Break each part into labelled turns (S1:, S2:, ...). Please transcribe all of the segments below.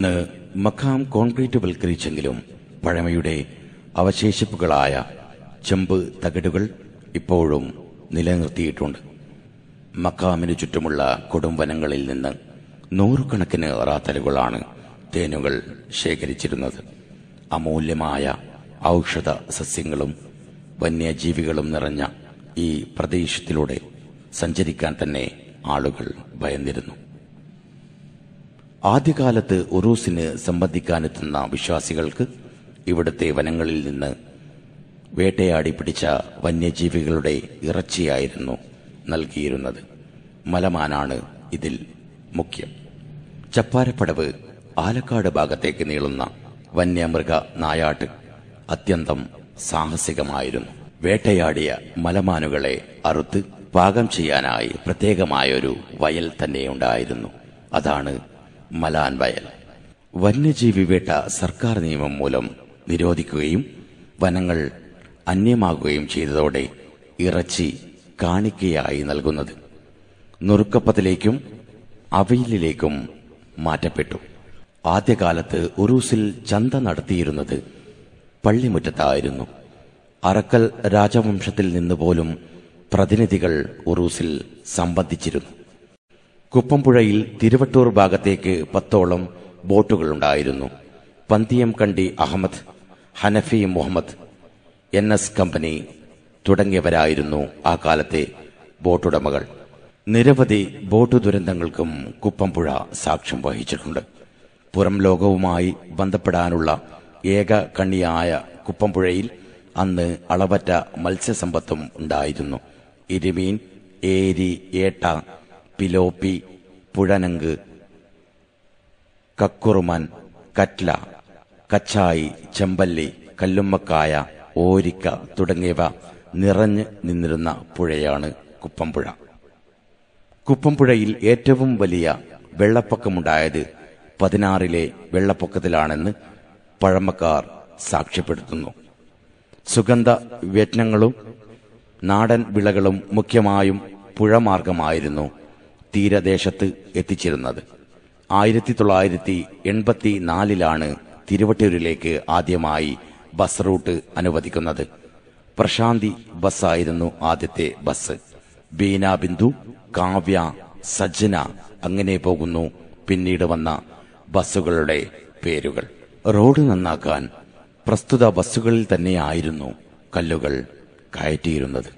S1: ഇന്ന് മഖാം കോൺക്രീറ്റ് വൽക്കരിച്ചെങ്കിലും പഴമയുടെ അവശേഷിപ്പുകളായ ചെമ്പ് തകിടുകൾ ഇപ്പോഴും നിലനിർത്തിയിട്ടുണ്ട്. മഖാമിനു ചുറ്റുമുള്ള കൊടുംവനങ്ങളിൽ നിന്ന് നൂറുകണക്കിന് റാത്തലുകളാണ് തേനുകൾ ശേഖരിച്ചിരുന്നത്. അമൂല്യമായ ഔഷധ സസ്യങ്ങളും വന്യജീവികളും നിറഞ്ഞ ഈ പ്രദേശത്തിലൂടെ സഞ്ചരിക്കാൻ തന്നെ ആളുകൾ ഭയന്നിരുന്നു. ആദ്യകാലത്ത് ഉറൂസിന് സംബന്ധിക്കാനെത്തുന്ന വിശ്വാസികൾക്ക് ഇവിടുത്തെ വനങ്ങളിൽ നിന്ന് വേട്ടയാടി പിടിച്ച വന്യജീവികളുടെ ഇറച്ചിയായിരുന്നു നൽകിയിരുന്നത്. മലമാനാണ് ഇതിൽ മുഖ്യം. ചപ്പാരപ്പടവ് ആലക്കാട് ഭാഗത്തേക്ക് നീളുന്ന വന്യമൃഗ നായാട്ട് അത്യന്തം സാഹസികമായിരുന്നു. വേട്ടയാടിയ മലമാനുകളെ അറുത്ത് പാകം ചെയ്യാനായി പ്രത്യേകമായൊരു വയൽ തന്നെയുണ്ടായിരുന്നു. അതാണ് മലാൻ വയൽ. വന്യജീവി വേട്ട സർക്കാർ നിയമം മൂലം നിരോധിക്കുകയും വനങ്ങൾ അന്യമാകുകയും ചെയ്തതോടെ ഇറച്ചി കാണിക്കയായി നൽകുന്നത് നുറുക്കപ്പത്തിലേക്കും അവയിലേക്കും മാറ്റപ്പെട്ടു. ആദ്യകാലത്ത് ഉറൂസിൽ ചന്ത നടത്തിയിരുന്നത് പള്ളിമുറ്റത്തായിരുന്നു. അറക്കൽ രാജവംശത്തിൽ നിന്ന് പോലും പ്രതിനിധികൾ ഉറൂസിൽ സംബന്ധിച്ചിരുന്നു. കുപ്പംപുഴയിൽ തിരുവട്ടൂർ ഭാഗത്തേക്ക് 10ഓളം ബോട്ടുകളുണ്ടായിരുന്നു. പന്തിയം കണ്ടി അഹമ്മദ്, ഹനഫി മുഹമ്മദ്, NS കമ്പനി തുടങ്ങിയവരായിരുന്നു ആ കാലത്തെ ബോട്ടുടമകൾ. നിരവധി ബോട്ടു ദുരന്തങ്ങൾക്കും കുപ്പംപുഴ സാക്ഷ്യം വഹിച്ചിട്ടുണ്ട്. പുറം ലോകവുമായി ബന്ധപ്പെടാനുള്ള ഏക കണ്ണിയായ കുപ്പംപുഴയിൽ അന്ന് അളവറ്റ മത്സ്യസമ്പത്തും ഉണ്ടായിരുന്നു. ഇരുമീൻ, ഏരി, ഏട്ട, പിലോപ്പി, പുഴനങ്ക്, കക്കുറുമൻ, കറ്റ്ല, കച്ചായി, ചെമ്പല്ലി, കല്ലുമ്മക്കായ, ഓരിക്ക തുടങ്ങിയവ നിറഞ്ഞു നിന്നിരുന്ന പുഴയാണ് കുപ്പംപുഴ. കുപ്പംപുഴയിൽ ഏറ്റവും വലിയ വെള്ളപ്പൊക്കമുണ്ടായത് 16 വെള്ളപ്പൊക്കത്തിലാണെന്ന് പഴമക്കാർ സാക്ഷ്യപ്പെടുത്തുന്നു. സുഗന്ധ വ്യഞ്ജനങ്ങളും നാടൻ വിളകളും മുഖ്യമായും പുഴമാർഗമായിരുന്നു തീരദേശത്ത് എത്തിച്ചിരുന്നത്. 1984 തിരുവട്ടൂരിലേക്ക് ആദ്യമായി ബസ് റൂട്ട് അനുവദിക്കുന്നത്. പ്രശാന്തി ബസ്സായിരുന്നു ആദ്യത്തെ ബസ്. ബീന, ബിന്ദു, കാവ്യ, സജ്ജന അങ്ങനെ പോകുന്നു പിന്നീട് വന്ന ബസ്സുകളുടെ പേരുകൾ. റോഡ് നന്നാക്കാൻ പ്രസ്തുത ബസ്സുകളിൽ തന്നെയായിരുന്നു കല്ലുകൾ കയറ്റിയിരുന്നത്.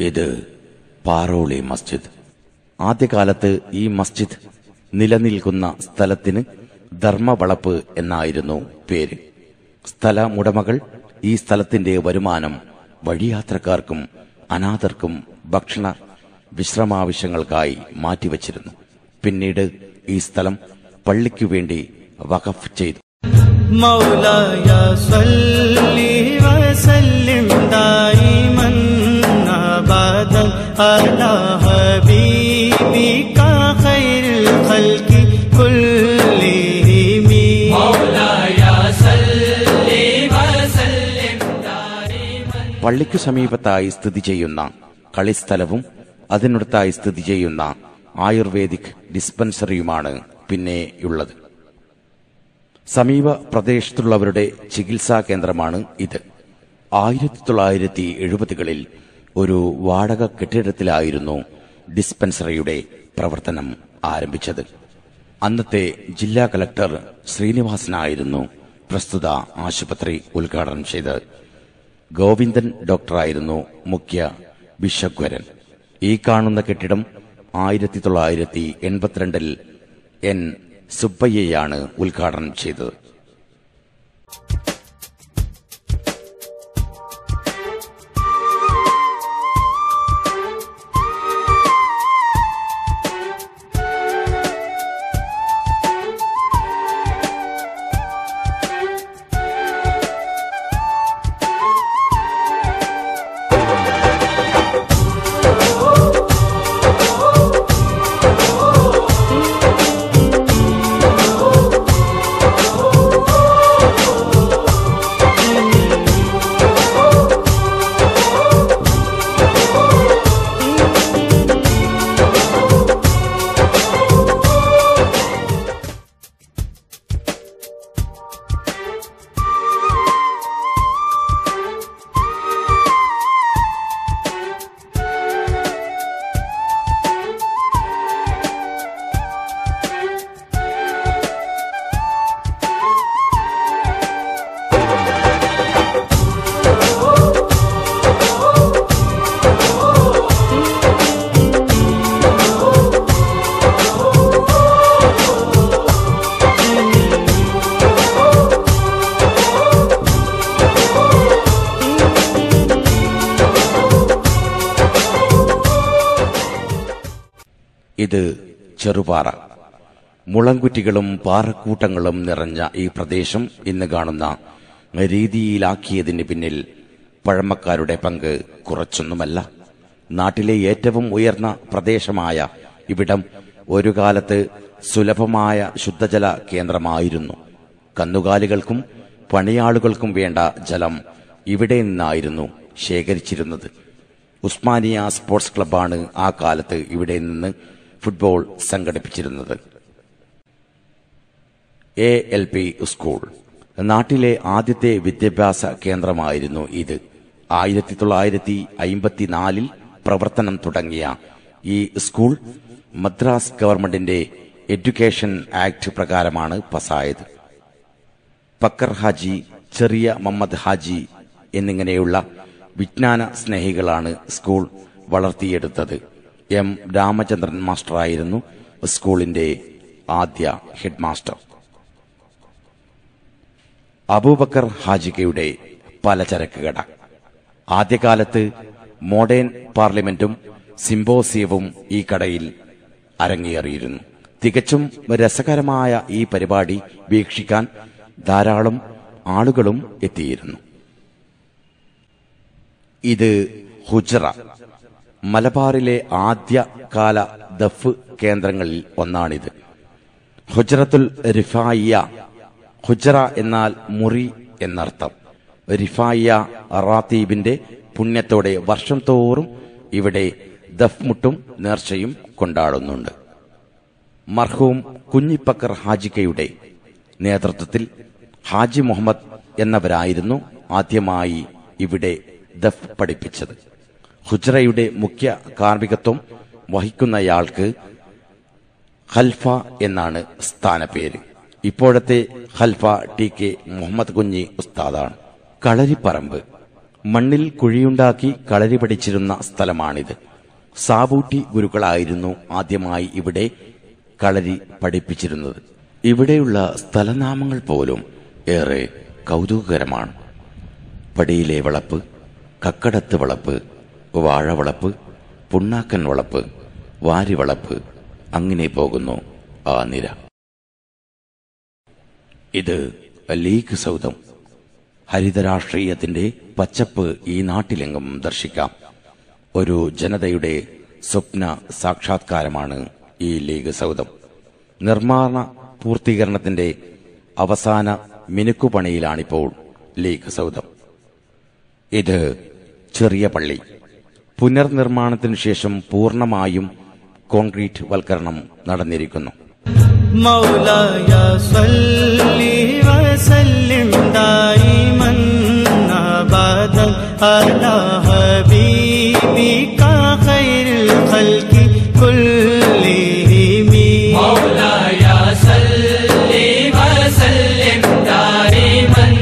S1: ഇത് പാറോളി മസ്ജിദ്. ആദ്യകാലത്ത് ഈ മസ്ജിദ് നിലനിൽക്കുന്ന സ്ഥലത്തിന് ധർമ്മവളപ്പ് എന്നായിരുന്നു പേര്. സ്ഥലമുടമകൾ ഈ സ്ഥലത്തിന്റെ വരുമാനം വഴിയാത്രക്കാർക്കും അനാഥർക്കും ഭക്ഷണ വിശ്രമാവശ്യങ്ങൾക്കായി മാറ്റിവച്ചിരുന്നു. പിന്നീട് ഈ സ്ഥലം പള്ളിക്കു വേണ്ടി വഖഫ് ചെയ്തു. മൗലായ സല്ലി വസല്ലിം ദായിമൻ അബദൻ അലാ ഹബീബിക ഖൈറുൽ ഖൽഖി കുല്ലിഹിം. മൗലായ സല്ലി വസല്ലിം ദായിമൻ. പള്ളിക്കു സമീപത്തായി സ്ഥിതി ചെയ്യുന്ന കളിസ്ഥലവും അതിനടുത്തായി സ്ഥിതി ചെയ്യുന്ന ആയുർവേദിക് ഡിസ്പെൻസറിയുമാണ് പിന്നെയുള്ളത്. സമീപ പ്രദേശത്തുള്ളവരുടെ ചികിത്സാ കേന്ദ്രമാണ് ഇത്. 1970കളിൽ ഒരു വാടക കെട്ടിടത്തിലായിരുന്നു ഡിസ്പെൻസറിയുടെ പ്രവർത്തനം ആരംഭിച്ചത്. അന്നത്തെ ജില്ലാ കളക്ടർ ശ്രീനിവാസനായിരുന്നു പ്രസ്തുത ആശുപത്രി ഉദ്ഘാടനം ചെയ്തത്. ഗോവിന്ദൻ ഡോക്ടറായിരുന്നു മുഖ്യ വിശ്വഗ്വരൻ. ഈ കാണുന്ന കെട്ടിടം 1982 N സുബ്ബയ്യയാണ് ഉദ്ഘാടനം ചെയ്തത്. ഇത് ചെറുപാറ. മുളങ്കുറ്റികളും പാറക്കൂട്ടങ്ങളും നിറഞ്ഞ ഈ പ്രദേശം ഇന്ന് കാണുന്ന രീതിയിലാക്കിയതിന് പിന്നിൽ പഴമക്കാരുടെ പങ്ക് കുറച്ചൊന്നുമല്ല. നാട്ടിലെ ഏറ്റവും ഉയർന്ന പ്രദേശമായ ഇവിടം ഒരു കാലത്ത് സുലഭമായ ശുദ്ധജല കേന്ദ്രമായിരുന്നു. കന്നുകാലികൾക്കും പണിയാളുകൾക്കും വേണ്ട ജലം ഇവിടെ നിന്നായിരുന്നു ശേഖരിച്ചിരുന്നത്. ഉസ്മാനിയ സ്പോർട്സ് ക്ലബ്ബാണ് ആ കാലത്ത് ഇവിടെ നിന്ന് ഫുട്ബോൾ സംഘടിപ്പിച്ചിരുന്നത്. ALP സ്കൂൾ നാട്ടിലെ ആദ്യത്തെ വിദ്യാഭ്യാസ കേന്ദ്രമായിരുന്നു ഇത്. 1954 പ്രവർത്തനം തുടങ്ങിയ ഈ സ്കൂൾ മദ്രാസ് ഗവൺമെന്റിന്റെ എഡ്യൂക്കേഷൻ ആക്ട് പ്രകാരമാണ് പാസായത്. പക്കർ ഹാജി, ചെറിയ മുഹമ്മദ് ഹാജി എന്നിങ്ങനെയുള്ള വിജ്ഞാന സ്നേഹികളാണ് സ്കൂൾ വളർത്തിയെടുത്തത്. M. രാമചന്ദ്രൻ മാസ്റ്ററായിരുന്നു സ്കൂളിന്റെ ആദ്യ ഹെഡ് മാസ്റ്റർ. അബൂബക്കർ ഹാജിക്കയുടെ പലചരക്ക് കട. ആദ്യകാലത്ത് മോഡേൺ പാർലമെന്റും സിംബോസിയവും ഈ കടയിൽ അരങ്ങേറിയിരുന്നു. തികച്ചും രസകരമായ ഈ പരിപാടി വീക്ഷിക്കാൻ ധാരാളം ആളുകളും എത്തിയിരുന്നു. ഇത് ഹുജ്റ, മലബാറിലെ ആദ്യകാല ദഫ് കേന്ദ്രങ്ങളിൽ ഒന്നാണിത്. ഹുജ്റത്തുൽ റിഫായിയ. ഹുജ്റ എന്നാൽ മുറി എന്നർത്ഥം. റിഫായിയ റാത്തീബിന്റെ പുണ്യത്തോടെ വർഷം തോറും ഇവിടെ ദഫ്മുട്ടും നേർച്ചയും കൊണ്ടാടുന്നുണ്ട്. മർഹൂം കുഞ്ഞിപ്പക്കർ ഹാജിക്കയുടെ നേതൃത്വത്തിൽ ഹാജി മുഹമ്മദ് എന്നവരായിരുന്നു ആദ്യമായി ഇവിടെ ദഫ് പഠിപ്പിച്ചത്. ഹുജ്റയുടെ മുഖ്യ കാർമ്മികത്വം വഹിക്കുന്നയാൾക്ക് ഖൽഫ എന്നാണ് സ്ഥാനപ്പേര്. ഇപ്പോഴത്തെ ഖൽഫ TK മുഹമ്മദ് കുഞ്ഞി ഉസ്താദാണ്. കളരിപ്പറമ്പ്. മണ്ണിൽ കുഴിയുണ്ടാക്കി കളരി പഠിച്ചിരുന്ന സ്ഥലമാണിത്. സാബൂട്ടി ഗുരുക്കളായിരുന്നു ആദ്യമായി ഇവിടെ കളരി പഠിപ്പിച്ചിരുന്നത്. ഇവിടെയുള്ള സ്ഥലനാമങ്ങൾ പോലും ഏറെ കൗതുകകരമാണ്. പടിയിലെ വളപ്പ്, കക്കടത്ത് വളപ്പ്, വാഴവളപ്പ്, പുണ്ണാക്കൻ വളപ്പ്, വാരിവളപ്പ്, അങ്ങനെ പോകുന്നു ആ നിര. ഇത് ലീഗ് സൗധം. ഹരിതരാഷ്ട്രീയത്തിന്റെ പച്ചപ്പ് ഈ നാട്ടിലെങ്ങും ദർശിക്കാം. ഒരു ജനതയുടെ സ്വപ്ന സാക്ഷാത്കാരമാണ് ഈ ലീഗ് സൗധം. നിർമ്മാണ പൂർത്തീകരണത്തിന്റെ അവസാന മിനുക്കുപണിയിലാണിപ്പോൾ ലീഗ് സൗധം. ഇത് ചെറിയ പള്ളി. പുനർനിർമ്മാണത്തിനു ശേഷം പൂർണ്ണമായും കോൺക്രീറ്റ് വൽക്കരണം നടന്നിരിക്കുന്നു.
S2: മൗലായ സല്ലി വസല്ലിം ദായിമൻ അബദൻ അലാ ഹബീബിക ഖൈറുൽ ഖൽഖി കുല്ലിഹിം. മൗലായ സല്ലി വസല്ലിം ദായിമൻ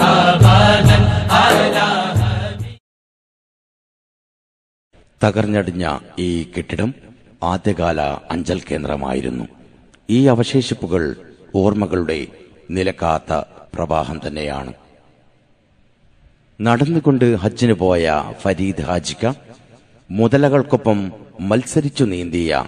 S2: അബദൻ അലാ.
S1: തകർന്നടിഞ്ഞ ഈ കെട്ടിടം ആദ്യകാല അഞ്ചൽ കേന്ദ്രമായിരുന്നു. ഈ അവശേഷിപ്പുകൾ ഓർമ്മകളുടെ നിലക്കാത്ത പ്രവാഹം തന്നെയാണ്. നടന്നുകൊണ്ട് ഹജ്ജിന് പോയ ഫരീദ് ഹാജിക്ക മുതലകൾക്കൊപ്പം മത്സരിച്ചു നീന്തിയ